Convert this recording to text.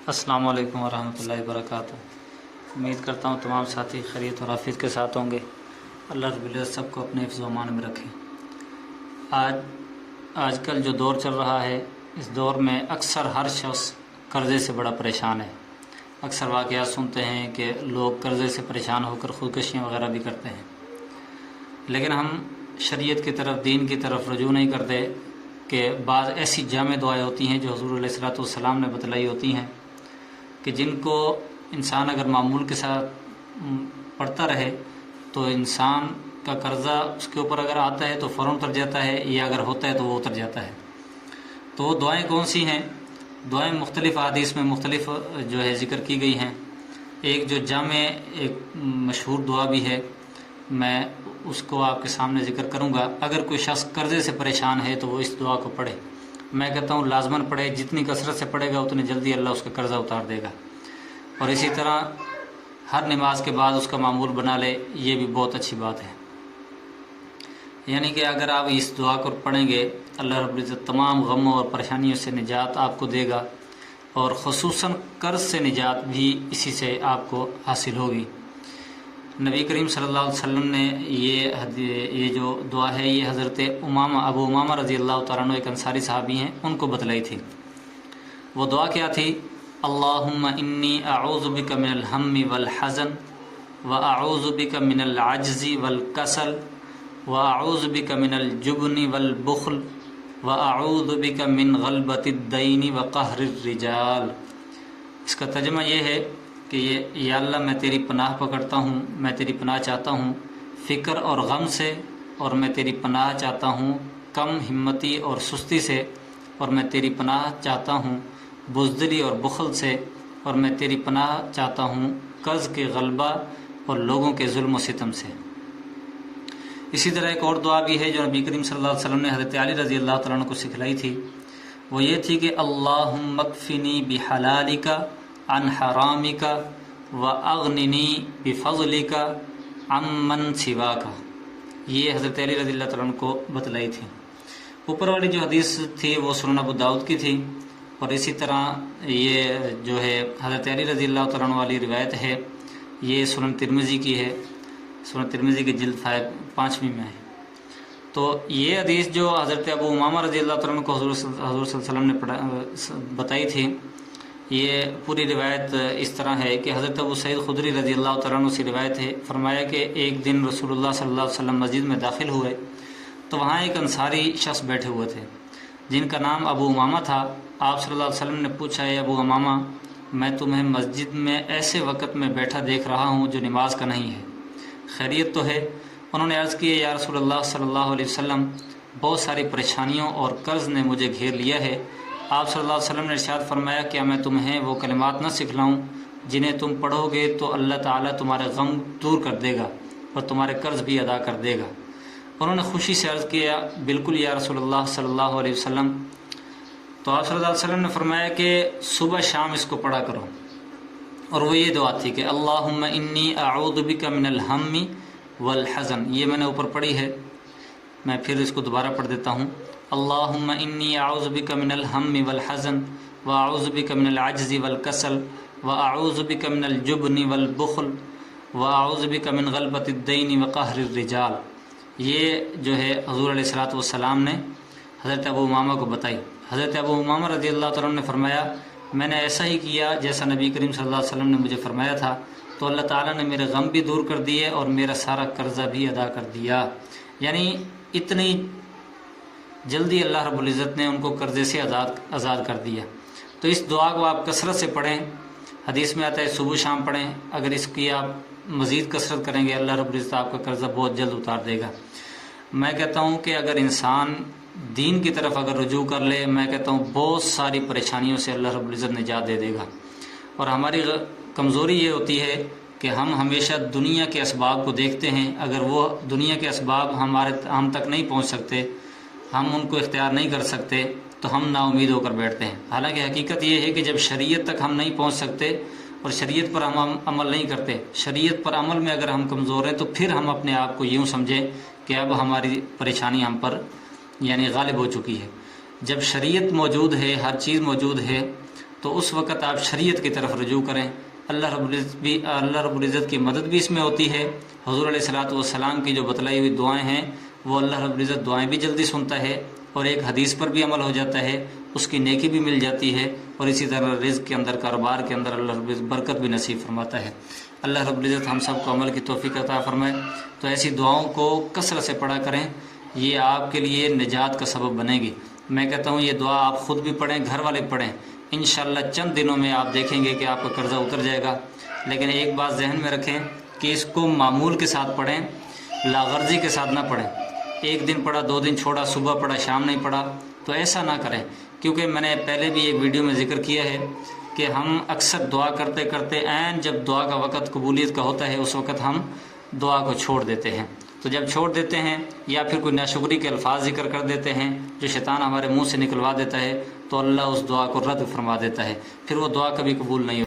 السلام علیکم ورحمۃ اللہ وبرکاتہ۔ امید کرتا ہوں تمام ساتھی خیریت اور عافیت کے ساتھ ہوں گے۔ اللہ رب العزت سب کو اپنے حفظ و امان میں رکھے۔ آج کل جو دور چل رہا ہے، اس دور میں اکثر ہر شخص قرضے سے بڑا پریشان ہے۔ اکثر واقعات سنتے ہیں کہ لوگ قرضے سے پریشان ہو کر خودکشیاں وغیرہ بھی کرتے ہیں، لیکن ہم شریعت کی طرف، دین کی طرف رجوع نہیں کرتے کہ بعض ایسی جامع دعائیں ہوتی ہیں جو حضور علیہ الصلوۃ والسلام نے بتلائی ہوتی ہیں کہ جن کو انسان اگر معمول کے ساتھ پڑھتا رہے تو انسان کا قرضہ اس کے اوپر اگر آتا ہے تو فوراً اتر جاتا ہے، یا اگر ہوتا ہے تو وہ اتر جاتا ہے۔ تو وہ دعائیں کون سی ہیں؟ دعائیں مختلف احادیث میں مختلف جو ہے ذکر کی گئی ہیں۔ ایک جو جامع ایک مشہور دعا بھی ہے، میں اس کو آپ کے سامنے ذکر کروں گا۔ اگر کوئی شخص قرضے سے پریشان ہے تو وہ اس دعا کو پڑھے۔ میں کہتا ہوں لازماً پڑھے، جتنی کثرت سے پڑھے گا اتنی جلدی اللہ اس کا قرضہ اتار دے گا۔ اور اسی طرح ہر نماز کے بعد اس کا معمول بنا لے، یہ بھی بہت اچھی بات ہے۔ یعنی کہ اگر آپ اس دعا کو پڑھیں گے، اللہ رب العزت تمام غموں اور پریشانیوں سے نجات آپ کو دے گا، اور خصوصاً قرض سے نجات بھی اسی سے آپ کو حاصل ہوگی۔ نبی کریم صلی اللہ علیہ وسلم نے یہ جو دعا ہے، یہ حضرت ابو امامہ رضی اللہ تعالیٰ عنہ ایک انصاری صحابی ہیں، ان کو بتلائی تھی۔ وہ دعا کیا تھی؟ اللہم انی اعوذ بک من الہم والحزن واعوذ بک من العجز والکسل واعوذ بک من الجبن والبخل واعوذ بک من غلبۃ الدین وقہر الرجال۔ اس کا ترجمہ یہ ہے کہ یا اللہ میں تیری پناہ پکڑتا ہوں، میں تیری پناہ چاہتا ہوں فکر اور غم سے، اور میں تیری پناہ چاہتا ہوں کم ہمتی اور سستی سے، اور میں تیری پناہ چاہتا ہوں بزدلی اور بخل سے، اور میں تیری پناہ چاہتا ہوں قرض کے غلبہ اور لوگوں کے ظلم و ستم سے۔ اسی طرح ایک اور دعا بھی ہے جو نبی کریم صلی اللہ علیہ وسلم نے حضرت علی رضی اللہ تعالیٰ عنہ کو سکھلائی تھی۔ وہ یہ تھی کہ اللہم اکفنی بحلالک عن حرامک واغننی بفضلک عمن سواک۔ یہ حضرت علی رضی اللہ تعالیٰ عنہ کو بتلائی تھی۔ اوپر والی جو حدیث تھی وہ سنن ابو داؤد کی تھی، اور اسی طرح یہ جو ہے حضرت علی رضی اللہ تعالیٰ عنہ والی روایت ہے، یہ سنن ترمذی کی ہے، سنن ترمذی کی جلد 5ویں میں ہے۔ تو یہ حدیث جو حضرت ابو امامہ رضی اللہ تعالیٰ عنہ کو حضور صلی اللہ علیہ وسلم نے بتائی تھی، یہ پوری روایت اس طرح ہے کہ حضرت ابو سعید خدری رضی اللہ تعالیٰ عنہ سے روایت ہے، فرمایا کہ ایک دن رسول اللہ صلی اللہ علیہ وسلم مسجد میں داخل ہوئے تو وہاں ایک انصاری شخص بیٹھے ہوئے تھے جن کا نام ابو امامہ تھا۔ آپ صلی اللہ علیہ وسلم نے پوچھا، اے ابو امامہ، میں تمہیں مسجد میں ایسے وقت میں بیٹھا دیکھ رہا ہوں جو نماز کا نہیں ہے، خیریت تو ہے؟ انہوں نے عرض کی، یا رسول اللہ صلی اللہ علیہ وسلم، بہت ساری پریشانیوں اور قرض نے مجھے گھیر لیا ہے۔ آپ صلی اللہ علیہ وسلم نے ارشاد فرمایا، کیا میں تمہیں وہ کلمات نہ سکھلاؤں جنہیں تم پڑھو گے تو اللہ تعالیٰ تمہارے غم دور کر دے گا اور تمہارے قرض بھی ادا کر دے گا؟ انہوں نے خوشی سے عرض کیا، بالکل یا رسول اللہ صلی اللہ علیہ وسلم۔ تو آپ صلی اللہ علیہ وسلم نے فرمایا کہ صبح شام اس کو پڑھا کرو، اور وہ یہ دعا تھی کہ اللہم انی اعوذ بک من الہم والحزن۔ یہ میں نے اوپر پڑھی ہے، میں پھر اس کو دوبارہ پڑھ دیتا ہوں۔ اللہم انی اعوذ بک من الہم والحزن واعوذ بک من العجز والکسل واعوذ بک من الجبن والبخل واعوذ بک من غلبۃ الدین وقہر الرجال۔ یہ جو ہے حضور علیہ الصلوۃ والسلام نے حضرت ابو امامہ کو بتائی۔ حضرت ابو امامہ رضی اللہ تعالیٰ عنہ نے فرمایا، میں نے ایسا ہی کیا جیسا نبی کریم صلی اللہ علیہ وسلم نے مجھے فرمایا تھا، تو اللہ تعالیٰ نے میرے غم بھی دور کر دیے اور میرا سارا قرضہ بھی ادا کر دیا۔ یعنی اتنی جلدی اللہ رب العزت نے ان کو قرضے سے آزاد کر دیا۔ تو اس دعا کو آپ کثرت سے پڑھیں، حدیث میں آتا ہے صبح شام پڑھیں۔ اگر اس کی آپ مزید کثرت کریں گے، اللہ رب العزت آپ کا قرضہ بہت جلد اتار دے گا۔ میں کہتا ہوں کہ اگر انسان دین کی طرف اگر رجوع کر لے، میں کہتا ہوں بہت ساری پریشانیوں سے اللہ رب العزت نجات دے دے گا۔ اور ہماری کمزوری یہ ہوتی ہے کہ ہم ہمیشہ دنیا کے اسباب کو دیکھتے ہیں، اگر وہ دنیا کے اسباب ہم تک نہیں پہنچ سکتے، ہم ان کو اختیار نہیں کر سکتے، تو ہم نا امید ہو کر بیٹھتے ہیں۔ حالانکہ حقیقت یہ ہے کہ جب شریعت تک ہم نہیں پہنچ سکتے اور شریعت پر ہم عمل نہیں کرتے، شریعت پر عمل میں اگر ہم کمزور ہیں، تو پھر ہم اپنے آپ کو یوں سمجھیں کہ اب ہماری پریشانی ہم پر یعنی غالب ہو چکی ہے۔ جب شریعت موجود ہے، ہر چیز موجود ہے، تو اس وقت آپ شریعت کی طرف رجوع کریں۔ اللہ رب العزت کی مدد بھی اس میں ہوتی ہے۔ حضور علیہ الصلاۃ والسلام کی جو بتلائی ہوئی دعائیں ہیں وہ اللہ رب العزت دعائیں بھی جلدی سنتا ہے، اور ایک حدیث پر بھی عمل ہو جاتا ہے، اس کی نیکی بھی مل جاتی ہے، اور اسی طرح رزق کے اندر، کاروبار کے اندر اللہ رب العزت برکت بھی نصیب فرماتا ہے۔ اللہ رب العزت ہم سب کو عمل کی توفیق عطا فرمائے۔ تو ایسی دعاؤں کو کثرت سے پڑھا کریں، یہ آپ کے لیے نجات کا سبب بنے گی۔ میں کہتا ہوں یہ دعا آپ خود بھی پڑھیں، گھر والے پڑھیں، انشاءاللہ چند دنوں میں آپ دیکھیں گے کہ آپ کا قرضہ اتر جائے گا۔ لیکن ایک بات ذہن میں رکھیں کہ اس کو معمول کے ساتھ پڑھیں، لاغرضی کے ساتھ نہ پڑھیں۔ ایک دن پڑھا، 2 دن چھوڑا، صبح پڑھا، شام نہیں پڑھا، تو ایسا نہ کریں، کیونکہ میں نے پہلے بھی ایک ویڈیو میں ذکر کیا ہے کہ ہم اکثر دعا کرتے کرتے عین جب دعا کا وقت قبولیت کا ہوتا ہے اس وقت ہم دعا کو چھوڑ دیتے ہیں۔ تو جب چھوڑ دیتے ہیں یا پھر کوئی ناشکری کے الفاظ ذکر کر دیتے ہیں جو شیطان ہمارے منہ سے نکلوا دیتا ہے، تو اللہ اس دعا کو رد فرما دیتا ہے، پھر وہ دعا کبھی قبول نہیں